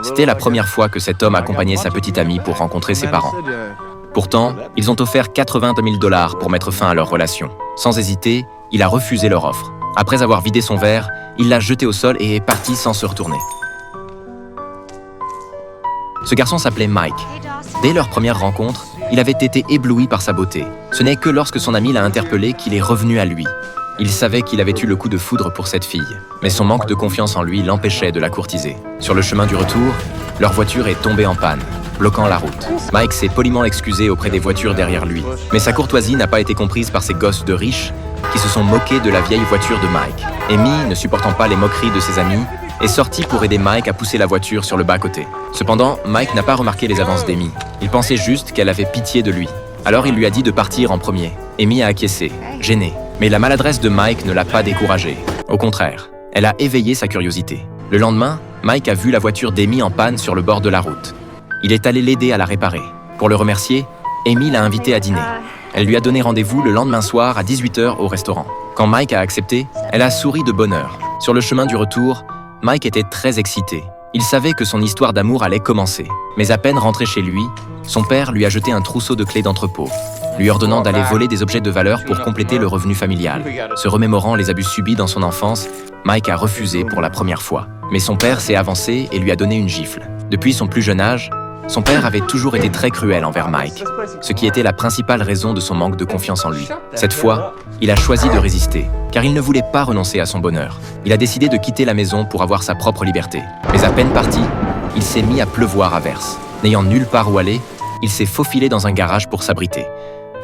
C'était la première fois que cet homme accompagnait sa petite amie pour rencontrer ses parents. Pourtant, ils ont offert 80 000 $ pour mettre fin à leur relation. Sans hésiter, il a refusé leur offre. Après avoir vidé son verre, il l'a jeté au sol et est parti sans se retourner. Ce garçon s'appelait Mike. Dès leur première rencontre, il avait été ébloui par sa beauté. Ce n'est que lorsque son ami l'a interpellé qu'il est revenu à lui. Il savait qu'il avait eu le coup de foudre pour cette fille, mais son manque de confiance en lui l'empêchait de la courtiser. Sur le chemin du retour, leur voiture est tombée en panne, bloquant la route. Mike s'est poliment excusé auprès des voitures derrière lui, mais sa courtoisie n'a pas été comprise par ces gosses de riches qui se sont moqués de la vieille voiture de Mike. Amy, ne supportant pas les moqueries de ses amis, est sortie pour aider Mike à pousser la voiture sur le bas-côté. Cependant, Mike n'a pas remarqué les avances d'Amy. Il pensait juste qu'elle avait pitié de lui. Alors il lui a dit de partir en premier. Amy a acquiescé, gênée. Mais la maladresse de Mike ne l'a pas découragée. Au contraire, elle a éveillé sa curiosité. Le lendemain, Mike a vu la voiture d'Amy en panne sur le bord de la route. Il est allé l'aider à la réparer. Pour le remercier, Amy l'a invité à dîner. Elle lui a donné rendez-vous le lendemain soir à 18 h au restaurant. Quand Mike a accepté, elle a souri de bonheur. Sur le chemin du retour, Mike était très excité. Il savait que son histoire d'amour allait commencer. Mais à peine rentré chez lui, son père lui a jeté un trousseau de clés d'entrepôt, lui ordonnant d'aller voler des objets de valeur pour compléter le revenu familial. Se remémorant les abus subis dans son enfance, Mike a refusé pour la première fois. Mais son père s'est avancé et lui a donné une gifle. Depuis son plus jeune âge, son père avait toujours été très cruel envers Mike, ce qui était la principale raison de son manque de confiance en lui. Cette fois, il a choisi de résister, car il ne voulait pas renoncer à son bonheur. Il a décidé de quitter la maison pour avoir sa propre liberté. Mais à peine parti, il s'est mis à pleuvoir à verse. N'ayant nulle part où aller, il s'est faufilé dans un garage pour s'abriter.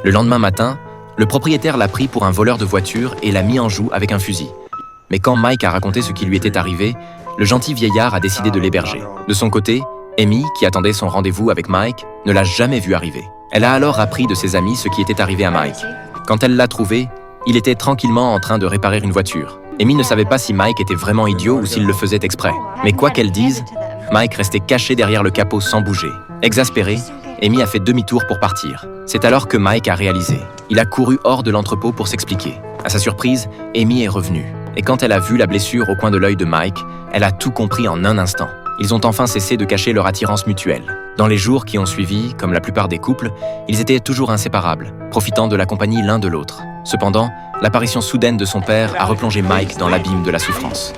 Le lendemain matin, le propriétaire l'a pris pour un voleur de voiture et l'a mis en joue avec un fusil. Mais quand Mike a raconté ce qui lui était arrivé, le gentil vieillard a décidé de l'héberger. De son côté, Amy, qui attendait son rendez-vous avec Mike, ne l'a jamais vu arriver. Elle a alors appris de ses amis ce qui était arrivé à Mike. Quand elle l'a trouvé, il était tranquillement en train de réparer une voiture. Amy ne savait pas si Mike était vraiment idiot ou s'il le faisait exprès. Mais quoi qu'elle dise, Mike restait caché derrière le capot sans bouger. Exaspéré, Amy a fait demi-tour pour partir. C'est alors que Mike a réalisé. Il a couru hors de l'entrepôt pour s'expliquer. À sa surprise, Amy est revenue. Et quand elle a vu la blessure au coin de l'œil de Mike, elle a tout compris en un instant. Ils ont enfin cessé de cacher leur attirance mutuelle. Dans les jours qui ont suivi, comme la plupart des couples, ils étaient toujours inséparables, profitant de la compagnie l'un de l'autre. Cependant, l'apparition soudaine de son père a replongé Mike dans l'abîme de la souffrance.